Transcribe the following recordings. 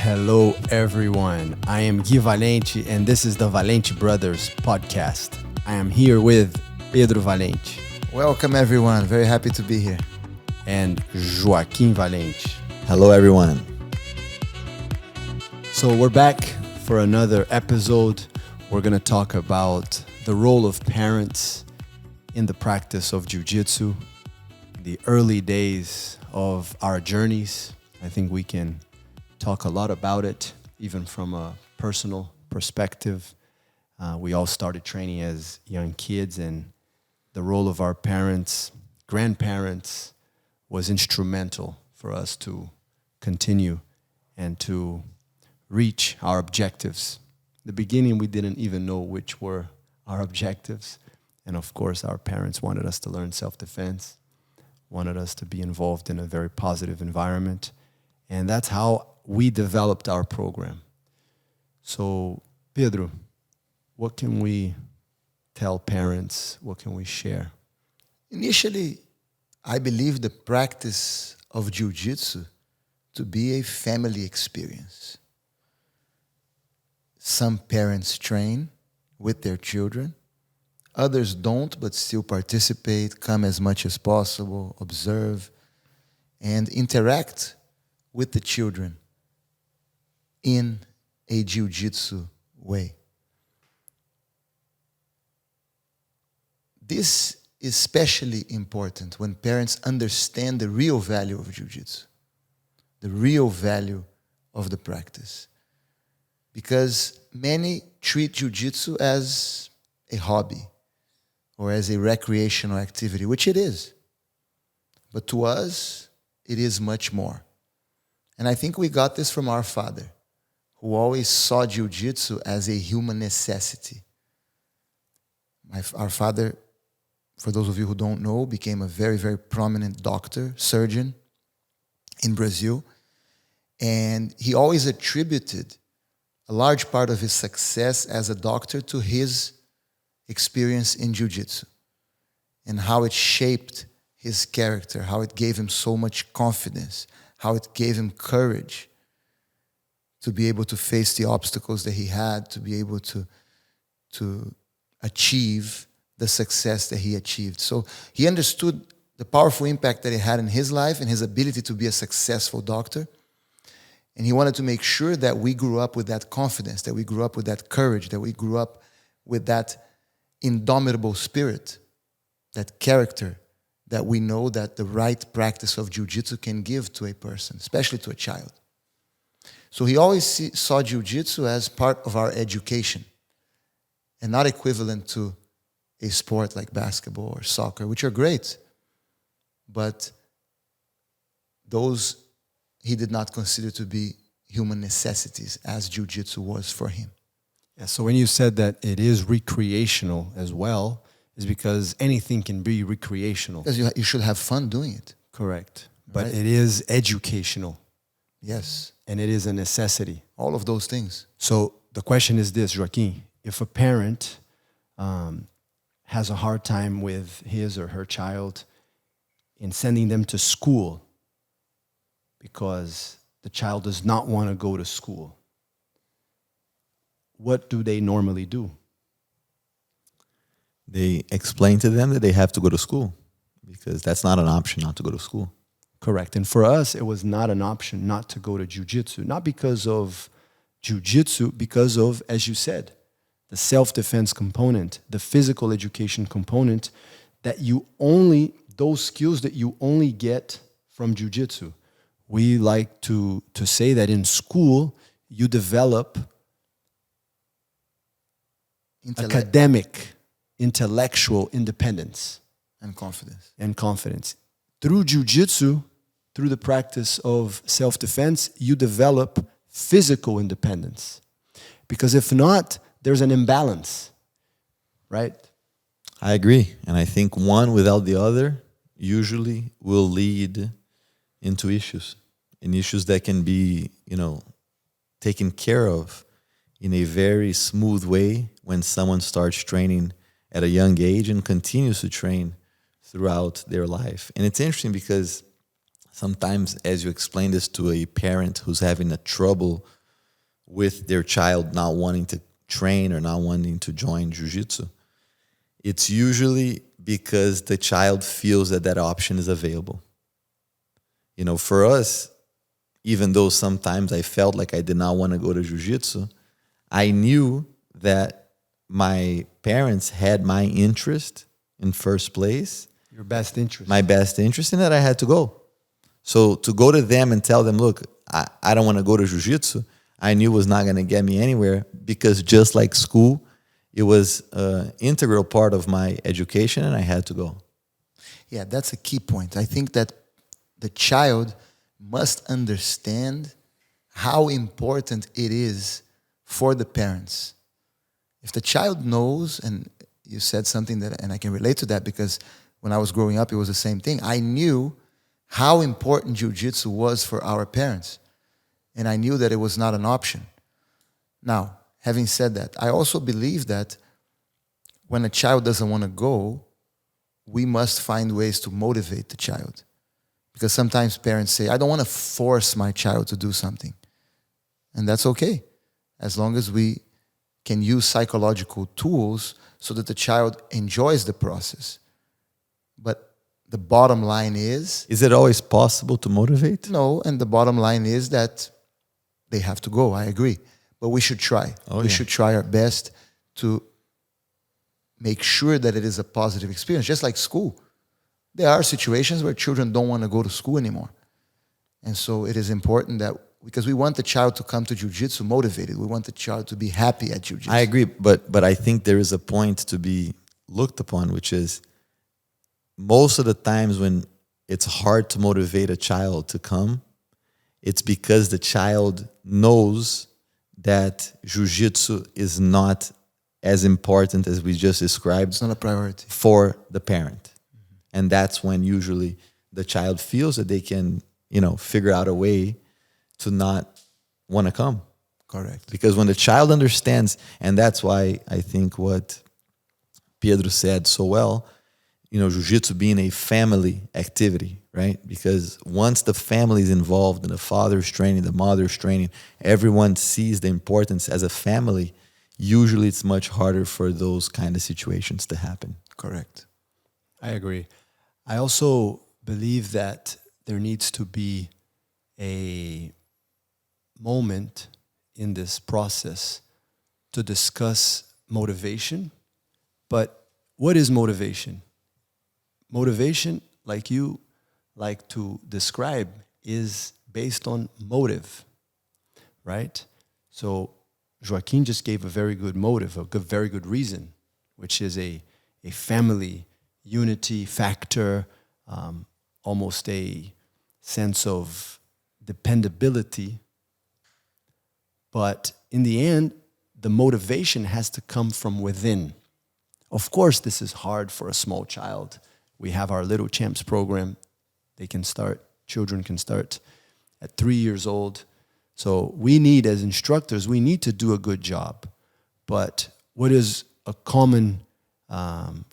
Hello, everyone. I am Gui Valente, and this is the Valente Brothers podcast. I am here with Pedro Valente. Welcome, everyone. Very happy to be here. And Joaquim Valente. Hello, everyone. So we're back for another episode. We're going to talk about the role of parents in the practice of Jiu-jitsu, the early days of our journeys. I think we can talk a lot about it, even from a personal perspective. We all started training as young kids, and the role of our parents, grandparents, was instrumental for us to continue and to reach our objectives. In the beginning, we didn't even know which were our objectives. And of course, our parents wanted us to learn self-defense, wanted us to be involved in a very positive environment. And that's how we developed our program. So, Pedro, what can we tell parents? What can we share? Initially, I believe the practice of Jiu-Jitsu to be a family experience. Some parents train with their children. Others don't, but still participate, come as much as possible, observe, and interact with the children in a Jiu-Jitsu way. This is especially important when parents understand the real value of Jiu-Jitsu, the real value of the practice. Because many treat Jiu-Jitsu as a hobby or as a recreational activity, which it is. But to us, it is much more. And I think we got this from our father, who always saw Jiu-Jitsu as a human necessity. Our father, for those of you who don't know, became a very, very prominent doctor, surgeon in Brazil. And he always attributed a large part of his success as a doctor to his experience in Jiu-Jitsu and how it shaped his character, how it gave him so much confidence, how it gave him courage to be able to face the obstacles that he had, to be able to achieve the success that he achieved. So he understood the powerful impact that it had in his life and his ability to be a successful doctor. And he wanted to make sure that we grew up with that confidence, that we grew up with that courage, that we grew up with that indomitable spirit, that character that we know that the right practice of Jiu-Jitsu can give to a person, especially to a child. So he always saw Jiu-Jitsu as part of our education and not equivalent to a sport like basketball or soccer, which are great. But those he did not consider to be human necessities as Jiu-Jitsu was for him. Yeah, so when you said that it is recreational as well, is because anything can be recreational. Because you should have fun doing it. Correct. But Right. it is educational. Yes. And it is a necessity. All of those things. So the question is this, Joaquim. If a parent has a hard time with his or her child in sending them to school because the child does not want to go to school, what do they normally do? They explain to them that they have to go to school because that's not an option not to go to school. Correct. And for us, it was not an option not to go to Jiu-Jitsu. Not because of Jiu-Jitsu, because of, as you said, the self-defense component, the physical education component, that those skills that you only get from Jiu-Jitsu. We like to say that in school, you develop academic, intellectual independence. And confidence. Through Jiu-Jitsu, through the practice of self-defense, you develop physical independence. Because if not, there's an imbalance, right? I agree. And I think one without the other usually will lead into issues. And issues that can be, taken care of in a very smooth way when someone starts training at a young age and continues to train throughout their life. And it's interesting because sometimes as you explain this to a parent who's having a trouble with their child not wanting to train or not wanting to join Jiu-jitsu, it's usually because the child feels that that option is available. You know, for us, even though sometimes I felt like I did not want to go to Jiu-jitsu, I knew that my parents had my interest in first place. Your best interest. My best interest, and that I had to go. So to go to them and tell them, look, I don't want to go to Jiu-jitsu, I knew was not going to get me anywhere, because just like school, it was an integral part of my education, and I had to go. Yeah, that's a key point. I think that the child must understand how important it is for the parents. If the child knows, and you said something that, and I can relate to that, because when I was growing up, it was the same thing. I knew how important Jiu-Jitsu was for our parents, and I knew that it was not an option. Now, having said that, I also believe that when a child doesn't want to go, we must find ways to motivate the child. Because sometimes parents say, I don't want to force my child to do something. And that's okay, as long as we can use psychological tools so that the child enjoys the process. But the bottom line is... Is it always possible to motivate? No, and the bottom line is that they have to go, I agree. But we should try. We should try our best to make sure that it is a positive experience, just like school. There are situations where children don't want to go to school anymore. And so it is important that, because we want the child to come to Jiu-Jitsu motivated. We want the child to be happy at Jiu-Jitsu. I agree, but I think there is a point to be looked upon, which is most of the times when it's hard to motivate a child to come, it's because the child knows that Jiu-Jitsu is not as important as we just described. It's not a priority. For the parent. And that's when usually the child feels that they can, figure out a way to not want to come. Correct. Because when the child understands, and that's why I think what Pedro said so well, Jiu-Jitsu being a family activity, right? Because once the family is involved and the father's training, the mother's training, everyone sees the importance as a family, usually it's much harder for those kind of situations to happen. Correct. I agree. I also believe that there needs to be a moment in this process to discuss motivation. But what is motivation? Motivation, like you like to describe, is based on motive, right? So Joaquim just gave a very good motive, very good reason, which is a family unity factor, almost a sense of dependability. But in the end, the motivation has to come from within. Of course, this is hard for a small child. We have our Little Champs program. Children can start at 3 years old. So we need, as instructors, we need to do a good job. But what is a common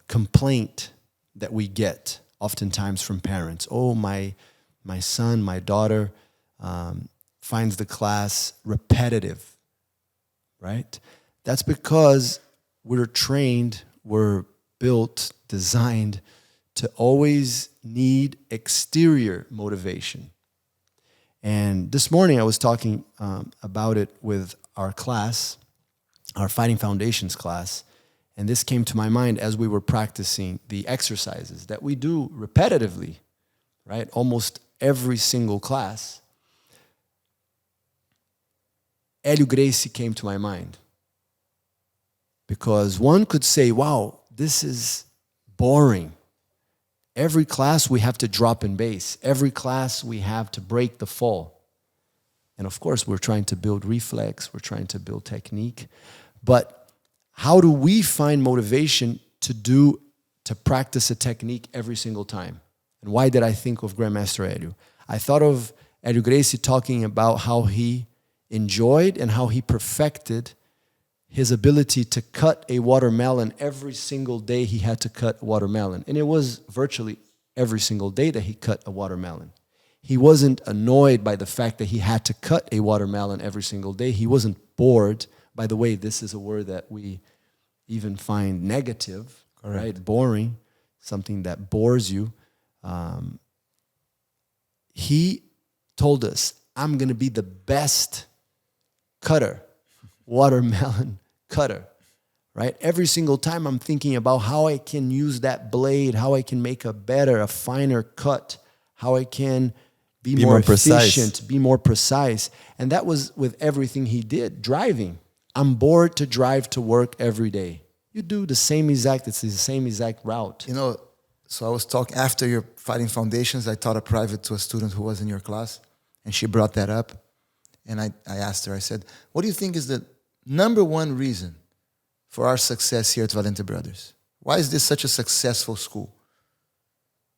complaint that we get oftentimes from parents? Oh, my son, my daughter finds the class repetitive, right? That's because we're trained, we're built, designed to always need exterior motivation. And this morning I was talking about it with our class, our Fighting Foundations class, and this came to my mind as we were practicing the exercises that we do repetitively, right? Almost every single class. Hélio Gracie came to my mind. Because one could say, wow, this is boring. Every class we have to drop in base. Every class we have to break the fall. And of course, we're trying to build reflex. We're trying to build technique. But how do we find motivation to practice a technique every single time? And why did I think of Grandmaster Hélio? I thought of Hélio Gracie talking about how he enjoyed and how he perfected his ability to cut a watermelon every single day he had to cut a watermelon. And it was virtually every single day that he cut a watermelon. He wasn't annoyed by the fact that he had to cut a watermelon every single day. He wasn't bored. By the way, this is a word that we even find negative, right? Boring, something that bores you. He told us, I'm going to be the best cutter, watermelon cutter, right? Every single time I'm thinking about how I can use that blade, how I can make a finer cut, how I can be more efficient, be more precise. And that was with everything he did. Driving. I'm bored to drive to work every day. You do it's the same exact route. You know, so I was talking, after your fighting foundations, I taught a private to a student who was in your class, and she brought that up. And I asked her, I said, what do you think is the number one reason for our success here at Valente Brothers? Why is this such a successful school?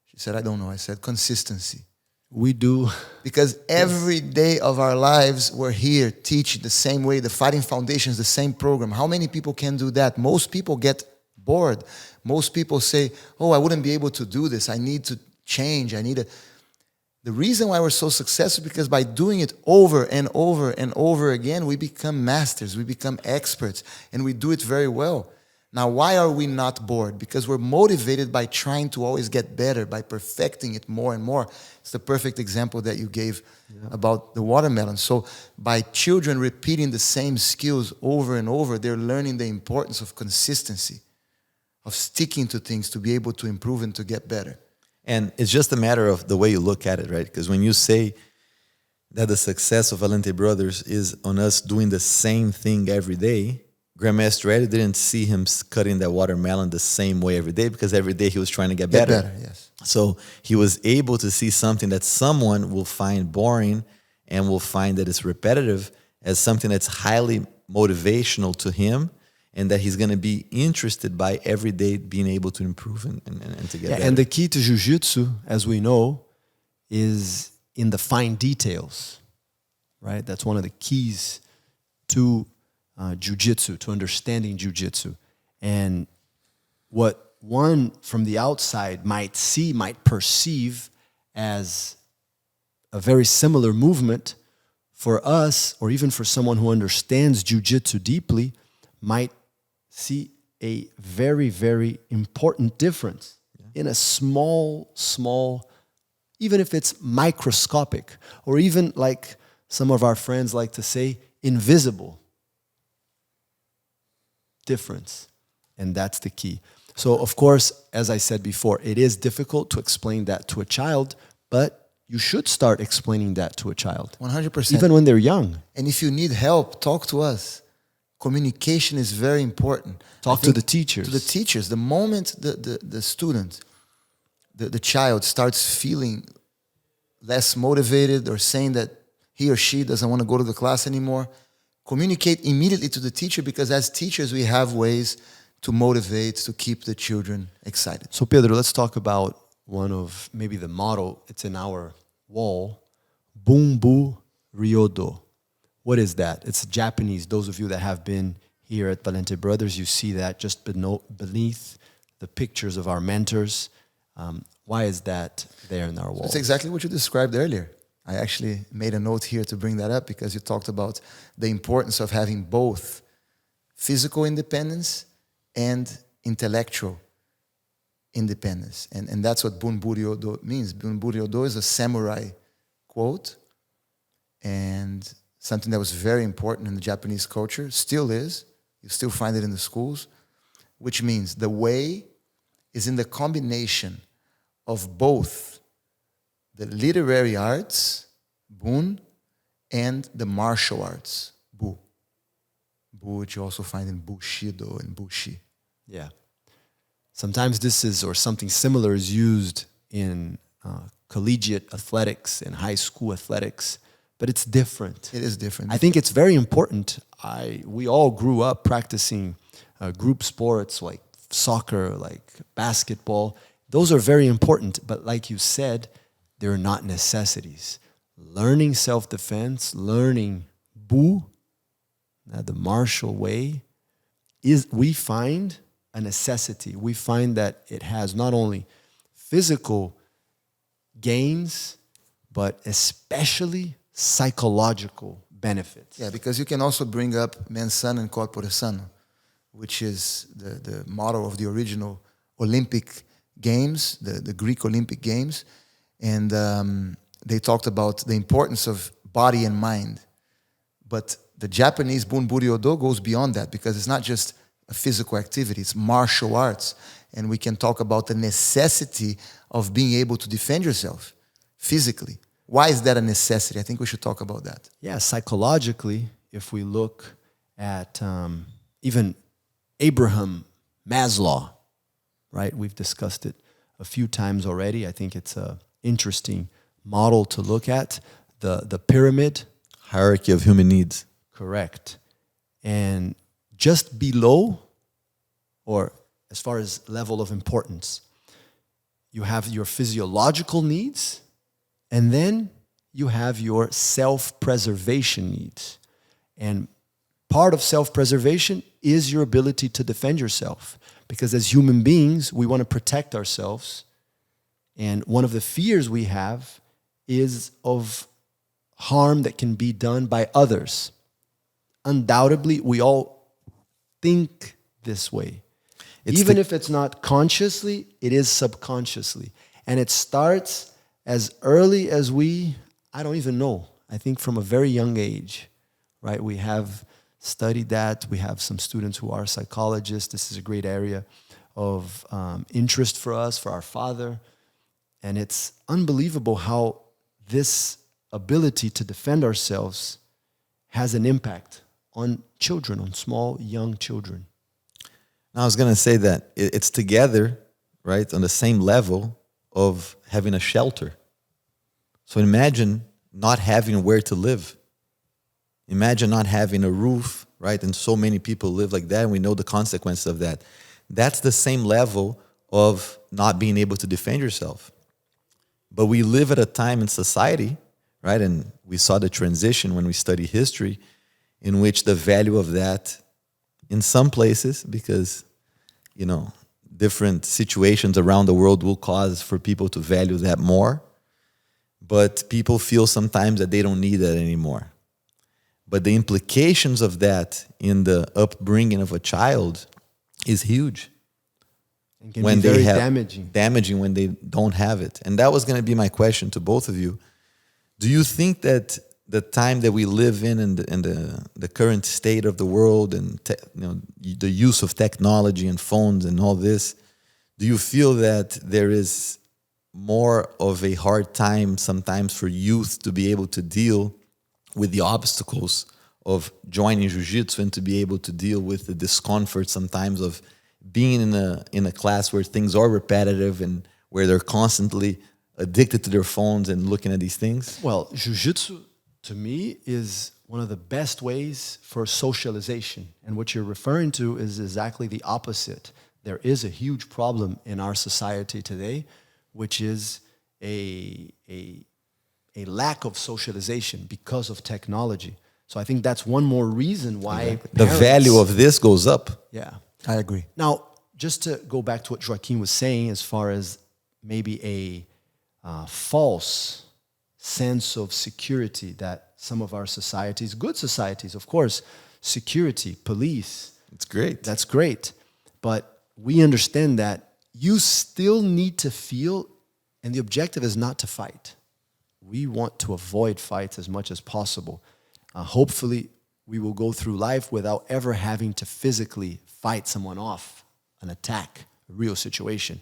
She said, I don't know. I said, consistency. We do. Because every day of our lives, we're here teaching the same way, the fighting foundations, the same program. How many people can do that? Most people get bored. Most people say, oh, I wouldn't be able to do this. I need to change. The reason why we're so successful is because by doing it over and over and over again, we become masters, we become experts, and we do it very well. Now, why are we not bored? Because we're motivated by trying to always get better, by perfecting it more and more. It's the perfect example that you gave about the watermelon. So by children repeating the same skills over and over, they're learning the importance of consistency, of sticking to things to be able to improve and to get better. And it's just a matter of the way you look at it, right? Because when you say that the success of Valente Brothers is on us doing the same thing every day, Grandmaster Eddie didn't see him cutting that watermelon the same way every day, because every day he was trying to get better. Yes. So he was able to see something that someone will find boring and will find that it's repetitive as something that's highly motivational to him, and that he's going to be interested by every day being able to improve and to get better. And the key to Jiu-Jitsu, as we know, is in the fine details, right? That's one of the keys to Jiu-Jitsu, to understanding Jiu-Jitsu. And what one from the outside might see, might perceive as a very similar movement, for us, or even for someone who understands Jiu-Jitsu deeply, might see a very, very important difference in a small, even if it's microscopic, or even, like some of our friends like to say, invisible difference. And that's the key. So, of course, as I said before, it is difficult to explain that to a child, but you should start explaining that to a child. 100%. Even when they're young. And if you need help, talk to us. Communication is very important. Talk to the teachers. To the teachers. The moment the student, the child starts feeling less motivated or saying that he or she doesn't want to go to the class anymore, communicate immediately to the teacher, because as teachers we have ways to motivate, to keep the children excited. So Pedro, let's talk about one of maybe the motto. It's in our wall, Bunbu-ryodo. What is that? It's Japanese. Those of you that have been here at Valente Brothers, you see that just beneath the pictures of our mentors. Why is that there in our wall? It's exactly what you described earlier. I actually made a note here to bring that up, because you talked about the importance of having both physical independence and intellectual independence. And that's what Bunbu-ryodo means. Bunbu-ryodo is a samurai quote, and something that was very important in the Japanese culture, still is. You still find it in the schools, which means the way is in the combination of both the literary arts, bun, and the martial arts, bu. Bu, which you also find in bushido and bushi. Yeah. Sometimes this is, or something similar is used in collegiate athletics and high school athletics, but it's different. It is different. I think it's very important. We all grew up practicing group sports like soccer, like basketball. Those are very important, but like you said, they're not necessities. Learning self-defense, learning bu, the martial way, is, we find, a necessity. We find that it has not only physical gains, but especially psychological benefits. Yeah, because you can also bring up mens sana and corpore sano, which is the motto of the original Olympic Games, the Greek Olympic Games. And they talked about the importance of body and mind. But the Japanese Bunbu-ryodo goes beyond that, because it's not just a physical activity, it's martial arts. And we can talk about the necessity of being able to defend yourself physically. Why is that a necessity? I think we should talk about that. Yeah, psychologically, if we look at even Abraham Maslow, right? We've discussed it a few times already. I think it's an interesting model to look at. The pyramid. Hierarchy of human needs. Correct. And just below, or as far as level of importance, you have your physiological needs, and then you have your self-preservation needs. And part of self-preservation is your ability to defend yourself. Because as human beings, we want to protect ourselves. And one of the fears we have is of harm that can be done by others. Undoubtedly, we all think this way. Even if it's not consciously, it is subconsciously. And it starts as early as I don't even know, I think from a very young age, right? We have studied that. We have some students who are psychologists. This is a great area of interest for us, for our father. And it's unbelievable how this ability to defend ourselves has an impact on children, on small, young children. Now, I was going to say that it's together, right, on the same level of having a shelter. So imagine not having where to live. Imagine not having a roof, right? And so many people live like that, and we know the consequences of that. That's the same level of not being able to defend yourself. But we live at a time in society, right? And we saw the transition when we study history, in which the value of that in some places, because, you know, different situations around the world will cause for people to value that more. But people feel sometimes that they don't need that anymore. But the implications of that in the upbringing of a child is huge. And can be very damaging. Damaging when they don't have it. And that was going to be my question to both of you. Do you think that the time that we live in the current state of the world and the use of technology and phones and all this, do you feel that there is more of a hard time sometimes for youth to be able to deal with the obstacles of joining Jiu-Jitsu and to be able to deal with the discomfort sometimes of being in a class where things are repetitive and where they're constantly addicted to their phones and looking at these things? Well, Jiu-Jitsu, to me, is one of the best ways for socialization. And what you're referring to is exactly the opposite. There is a huge problem in our society today, which is a lack of socialization because of technology. So I think that's one more reason why the value of this goes up. Yeah, I agree. Now, just to go back to what Joaquim was saying, as far as maybe a false sense of security that some of our societies, good societies, of course, security, police. It's great. That's great. But we understand that you still need to feel, and the objective is not to fight. We want to avoid fights as much as possible. Hopefully, we will go through life without ever having to physically fight someone off, an attack, a real situation.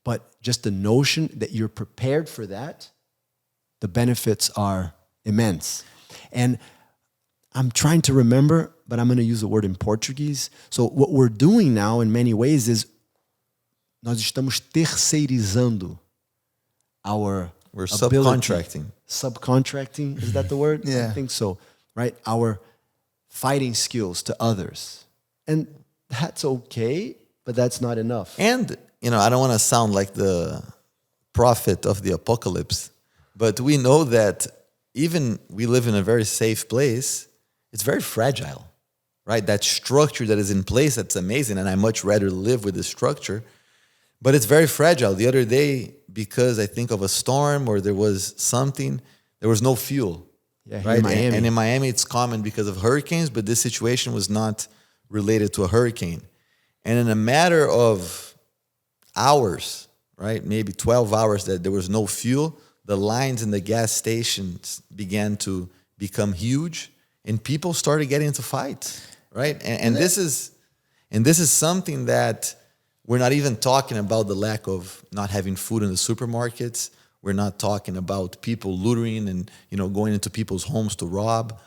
But just the notion that you're prepared for that, the benefits are immense. And I'm trying to remember, but I'm going to use the word in Portuguese. So what we're doing now in many ways is nós estamos terceirizando our We're ability. subcontracting. Subcontracting, is that the word? Yeah. I think so, right? Our fighting skills to others. And that's okay, but that's not enough. And, I don't want to sound like the prophet of the apocalypse, but we know that even we live in a very safe place, it's very fragile, right? That structure that is in place, that's amazing, and I much rather live with the structure. But it's very fragile. The other day, because I think of a storm or there was something, there was no fuel. Yeah, right? in Miami. And in Miami, it's common because of hurricanes, but this situation was not related to a hurricane. And in a matter of hours, right, maybe 12 hours that there was no fuel, the lines in the gas stations began to become huge, and people started getting into fights, right? And this is something that we're not even talking about the lack of not having food in the supermarkets. We're not talking about people looting and going into people's homes to rob.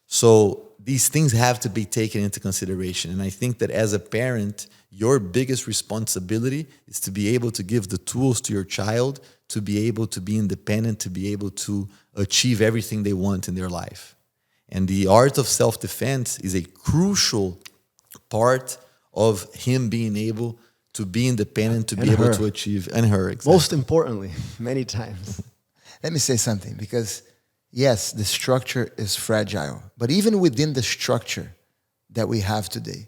So these things have to be taken into consideration. And I think that as a parent, your biggest responsibility is to be able to give the tools to your child to be able to be independent, to be able to achieve everything they want in their life. And the art of self-defense is a crucial part of him being able to be independent, to be able to achieve, and her, exactly. Most importantly, many times. Let me say something, because yes, the structure is fragile, but even within the structure that we have today,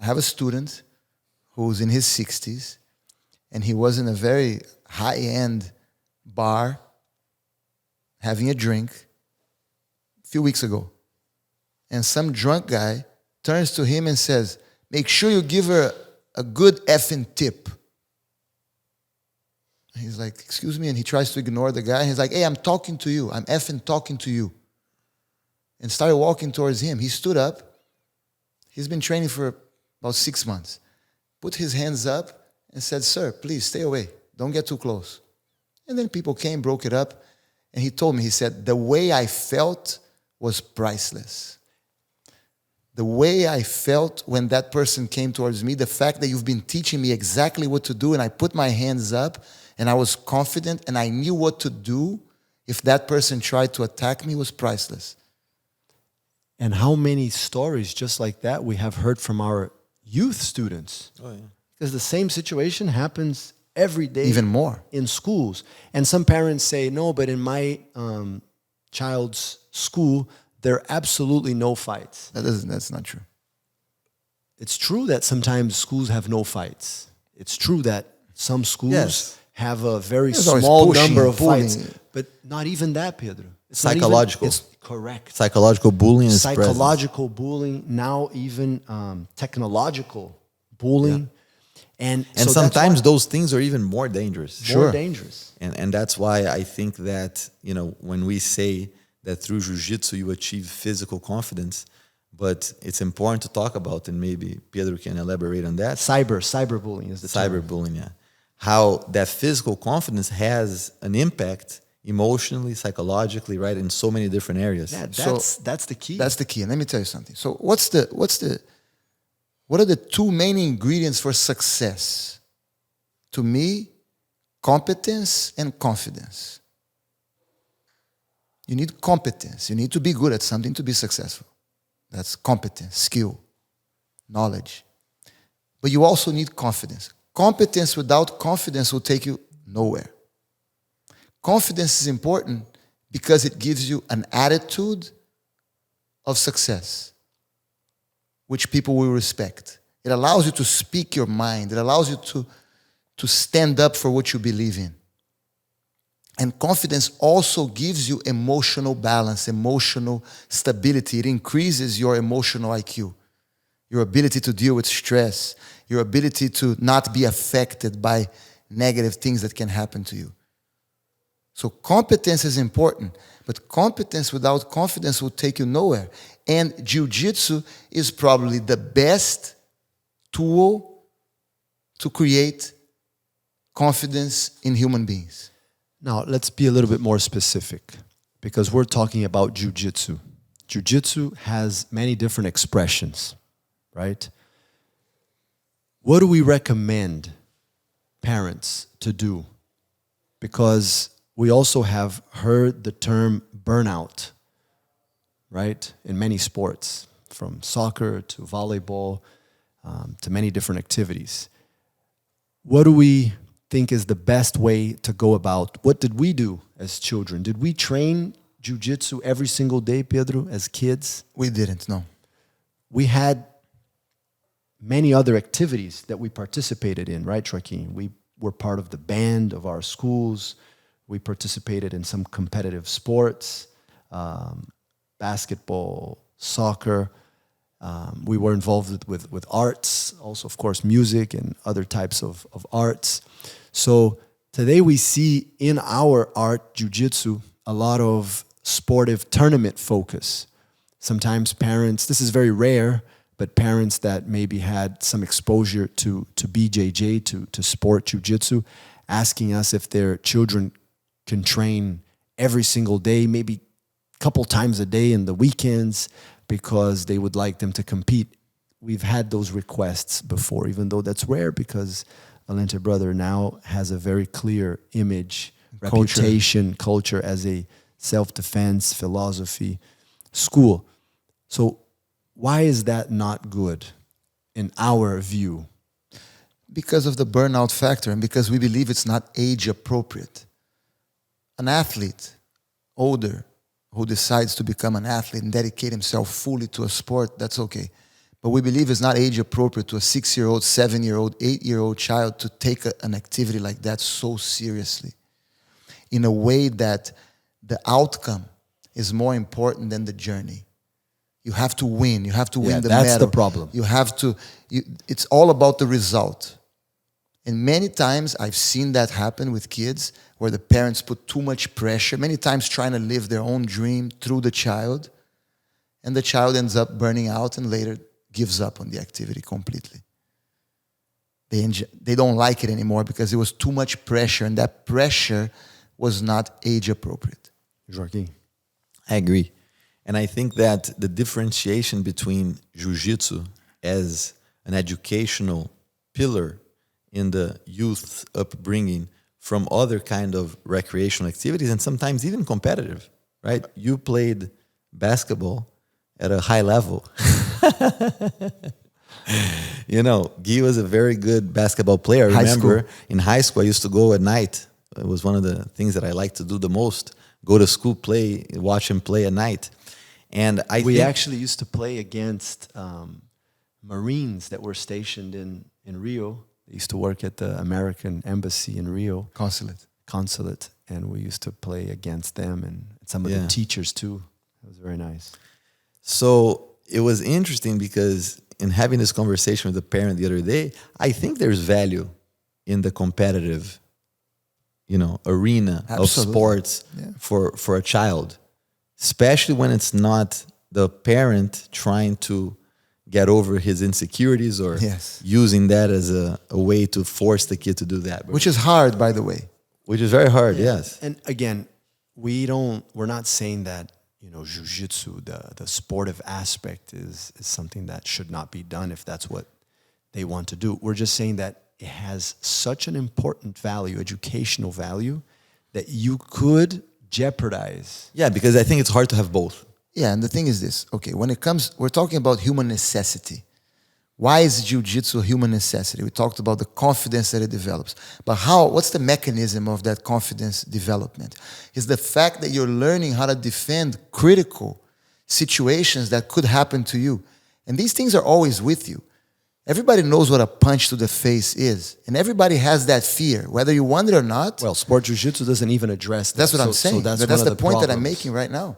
I have a student who's in his 60s, and he was in a very high-end bar having a drink a few weeks ago. And some drunk guy turns to him and says, "Make sure you give her a good effing tip." He's like, "Excuse me," and he tries to ignore the guy. He's like, "Hey, I'm talking to you. I'm effing talking to you." And started walking towards him. He stood up. He's been training for about 6 months. Put his hands up and said, "Sir, please stay away. Don't get too close." And then people came, broke it up. And he told me, he said, "The way I felt was priceless. The way I felt when that person came towards me, the fact that you've been teaching me exactly what to do, and I put my hands up and I was confident and I knew what to do if that person tried to attack me, was priceless." And how many stories just like that we have heard from our youth students? Oh, yeah. Because the same situation happens every day. Even more. In schools. And some parents say, "No, but in my child's school, there are absolutely no fights." That's not true. It's true that sometimes schools have no fights. It's true that some schools have a very There's always small pushing, number of pulling. fights. But not even that, Pedro. It's Psychological. Not even, it's correct. Psychological bullying is Psychological bullying, now even technological bullying. And so sometimes that's why- those things are even more dangerous. more dangerous. And that's why I think that, when we say that through Jiu-Jitsu you achieve physical confidence, but it's important to talk about, and maybe Pedro can elaborate on that. Cyberbullying is the term. Cyberbullying, yeah. How that physical confidence has an impact emotionally, psychologically, right, in so many different areas. Yeah, So- that's the key. That's the key. And let me tell you something. So what are the two main ingredients for success? To me, competence and confidence. You need competence. You need to be good at something to be successful. That's competence, skill, knowledge. But you also need confidence. Competence without confidence will take you nowhere. Confidence is important because it gives you an attitude of success, which people will respect. It allows you to speak your mind. It allows you to stand up for what you believe in. And confidence also gives you emotional balance, emotional stability. It increases your emotional IQ, your ability to deal with stress, your ability to not be affected by negative things that can happen to you. So competence is important, but competence without confidence will take you nowhere. And Jiu-Jitsu is probably the best tool to create confidence in human beings. Now, let's be a little bit more specific, because we're talking about Jiu-Jitsu. Jiu-Jitsu has many different expressions, right? What do we recommend parents to do? Because we also have heard the term burnout, right? In many sports, from soccer to volleyball, to many different activities. What do we think is the best way to go about? What did we do as children? Did we train Jiu-Jitsu every single day, Pedro, as kids? We didn't, no. We had many other activities that we participated in, right, Joaquim? We were part of the band of our schools. We participated in some competitive sports, basketball, soccer. We were involved with arts, also, of course, music and other types of arts. So today we see in our art, Jiu-Jitsu, a lot of sportive tournament focus. Sometimes parents, this is very rare, but parents that maybe had some exposure to BJJ, to sport Jiu-Jitsu, asking us if their children can train every single day, maybe a couple times a day in the weekends, because they would like them to compete. We've had those requests before, even though that's rare, because Valente Brother now has a very clear image, reputation, culture as a self-defense philosophy school. So why is that not good in our view? Because of the burnout factor and because we believe it's not age appropriate. An athlete, older, who decides to become an athlete and dedicate himself fully to a sport, that's okay. But we believe it's not age appropriate to a 6-year-old, 7-year-old, 8-year-old child to take an activity like that so seriously, in a way that the outcome is more important than the journey. You have to win. You have to win the medal. That's the problem. You have to. It's all about the result. And many times I've seen that happen with kids where the parents put too much pressure, many times trying to live their own dream through the child, and the child ends up burning out and later gives up on the activity completely. They don't like it anymore because it was too much pressure, and that pressure was not age appropriate. Joaquim. I agree. And I think that the differentiation between Jiu-Jitsu as an educational pillar in the youth upbringing from other kind of recreational activities and sometimes even competitive, right? You played basketball at a high level. You know, Guy was a very good basketball player. I remember in high school, I used to go at night. It was one of the things that I liked to do the most. Go to school, play, watch him play at night. And we actually used to play against Marines that were stationed in Rio. They used to work at the American Embassy in Rio. Consulate. And we used to play against them and some of the teachers too. It was very nice. So it was interesting because in having this conversation with a parent the other day, I think there's value in the competitive, arena of sports for a child. Especially when it's not the parent trying to get over his insecurities or using that as a way to force the kid to do that. Which is hard, by the way. Which is very hard, yes. And again, we're not saying that, Jiu-Jitsu, the sportive aspect is something that should not be done if that's what they want to do. We're just saying that it has such an important value, educational value, that you could jeopardize. Yeah, because I think it's hard to have both. Yeah, and the thing is this. Okay, we're talking about human necessity. Why is Jiu-Jitsu a human necessity? We talked about the confidence that it develops. But what's the mechanism of that confidence development? It's the fact that you're learning how to defend critical situations that could happen to you. And these things are always with you. Everybody knows what a punch to the face is. And everybody has that fear, whether you want it or not. Well, sport Jiu-Jitsu doesn't even address that. That's what I'm saying. So that's the point that I'm making right now.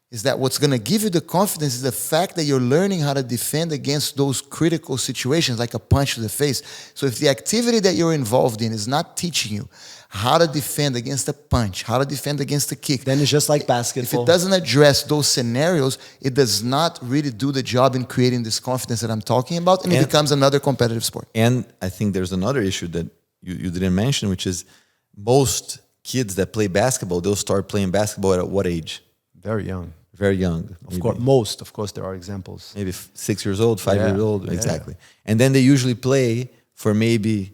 Is that what's going to give you the confidence is the fact that you're learning how to defend against those critical situations, like a punch to the face. So if the activity that you're involved in is not teaching you how to defend against a punch, how to defend against a kick, then it's just like basketball. If it doesn't address those scenarios, it does not really do the job in creating this confidence that I'm talking about, and it becomes another competitive sport. And I think there's another issue that you didn't mention, which is most kids that play basketball, they'll start playing basketball at what age? Very young. Very young. Of course, there are examples. Maybe 6 years old, 5 years old, exactly. And then they usually play for maybe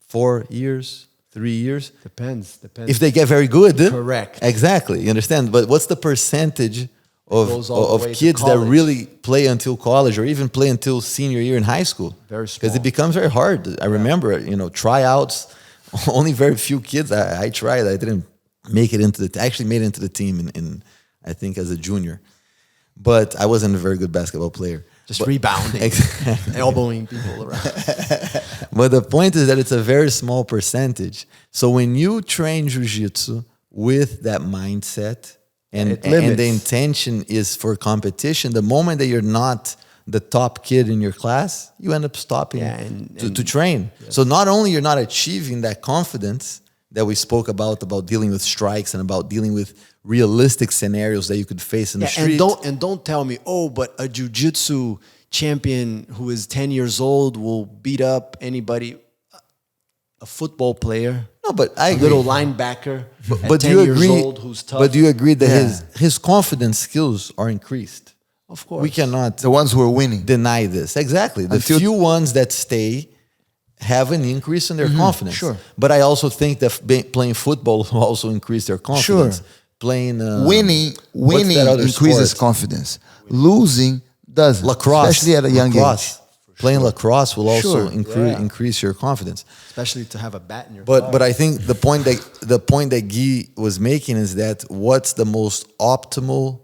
4 years, 3 years. Depends. If they get very good. Correct. Exactly, you understand? But what's the percentage of kids that really play until college or even play until senior year in high school? Very small. Because it becomes very hard. I remember, tryouts, only very few kids. I tried. I didn't make it I actually made it into the team in I think as a junior. But I wasn't a very good basketball player. Just rebounding, elbowing people around. But the point is that it's a very small percentage. So when you train jiu-jitsu with that mindset and the intention is for competition, the moment that you're not the top kid in your class, you end up stopping to train. Yes. So not only you're not achieving that confidence that we spoke about dealing with strikes and about dealing with realistic scenarios that you could face in the street. And don't tell me, but a jiu-jitsu champion who is 10 years old will beat up anybody. A football player. No, but I agree. Little linebacker but 10 years old who's tough. But do you agree that his confidence skills are increased? Of course. We cannot the ones who are winning deny this. Exactly. The few ones that stay have an increase in their confidence. Sure. But I also think that playing football will also increase their confidence. Sure. Playing winning increases confidence. Losing doesn't. Lacrosse, especially at a young age. Playing lacrosse will also increase your confidence, especially to have a bat in your. But I think the point that Guy was making is that what's the most optimal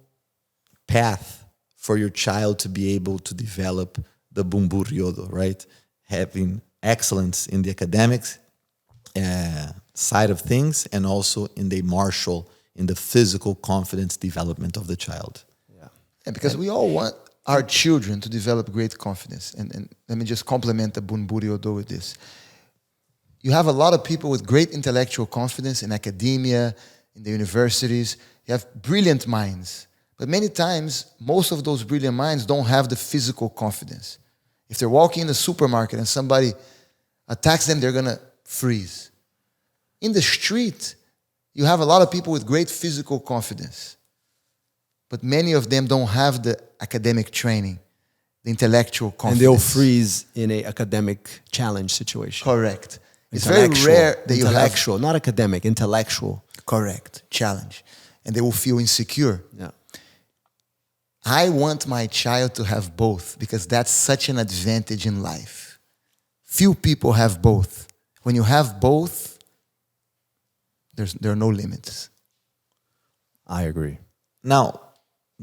path for your child to be able to develop the Bunbu-ryodo, right? Having excellence in the academics side of things, and also in the physical confidence development of the child. Yeah, because we all want our children to develop great confidence. And let me just complement the Bunbu-ryodo with this. You have a lot of people with great intellectual confidence in academia, in the universities. You have brilliant minds. But many times, most of those brilliant minds don't have the physical confidence. If they're walking in the supermarket and somebody attacks them, they're going to freeze. In the street, you have a lot of people with great physical confidence. But many of them don't have the academic training, the intellectual confidence. And they'll freeze in an academic challenge situation. Correct. It's very rare that you have... Intellectual, not academic, intellectual. Correct. Challenge. And they will feel insecure. Yeah. I want my child to have both because that's such an advantage in life. Few people have both. When you have both, there are no limits. I agree. Now,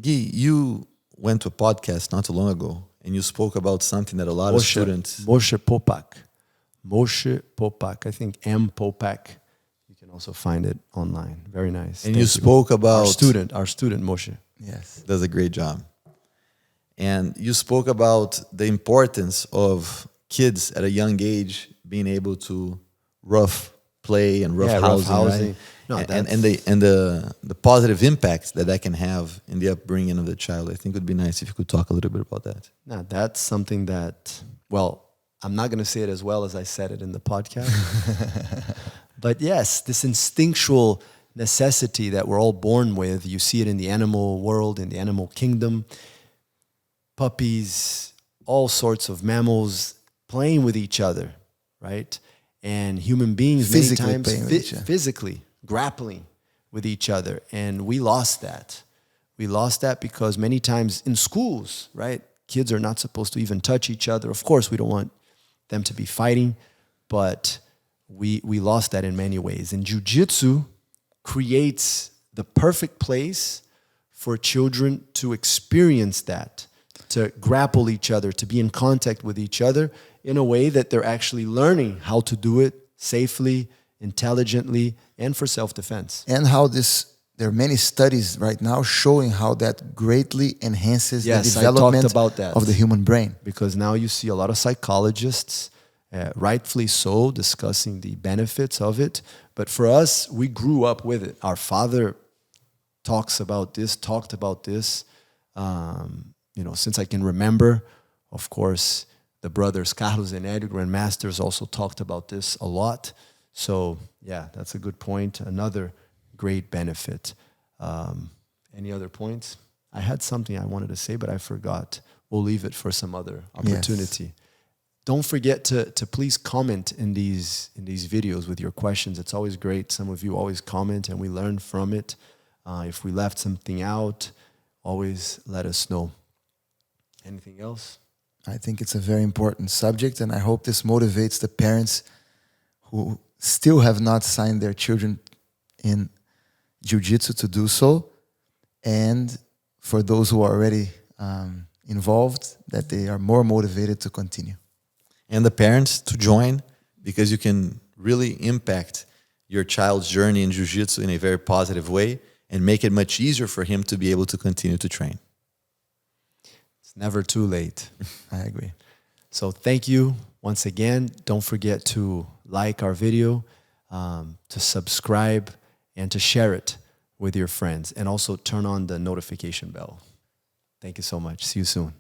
Guy, you went to a podcast not too long ago and you spoke about something that a lot of students... Moshe Popak. I think M. Popak. You can also find it online. Very nice. And you spoke about... Our student, Moshe. Yes. Does a great job. And you spoke about the importance of kids at a young age being able to rough play and rough housing. Right? No, and the positive impacts that can have in the upbringing of the child. I think it would be nice if you could talk a little bit about that. No, that's something that, I'm not going to say it as well as I said it in the podcast. But yes, this instinctual necessity that we're all born with. You see it in the animal world, in the animal kingdom. Puppies, all sorts of mammals playing with each other, right? And human beings physically many times physically grappling with each other. And we lost that. We lost that because many times in schools, right? Kids are not supposed to even touch each other. Of course, we don't want them to be fighting, but we lost that in many ways. And Jiu-Jitsu creates the perfect place for children to experience that, to grapple each other, to be in contact with each other in a way that they're actually learning how to do it safely, intelligently, and for self-defense. And how there are many studies right now showing how that greatly enhances the development of the human brain. Because now you see a lot of psychologists, rightfully so, discussing the benefits of it. But for us, we grew up with it. Our father talked about this, since I can remember. Of course, the brothers Carlos and Eddie, grandmasters, also talked about this a lot. So, yeah, that's a good point. Another great benefit. Any other points? I had something I wanted to say, but I forgot. We'll leave it for some other opportunity. Yes. Don't forget to please comment in these videos with your questions. It's always great. Some of you always comment, and we learn from it. If we left something out, always let us know. Anything else? I think it's a very important subject, and I hope this motivates the parents who still have not signed their children in Jiu Jitsu to do so, and for those who are already involved, that they are more motivated to continue. And the parents to join, because you can really impact your child's journey in Jiu-Jitsu in a very positive way and make it much easier for him to be able to continue to train. It's never too late. I agree. So thank you once again. Don't forget to like our video, to subscribe, and to share it with your friends. And also turn on the notification bell. Thank you so much. See you soon.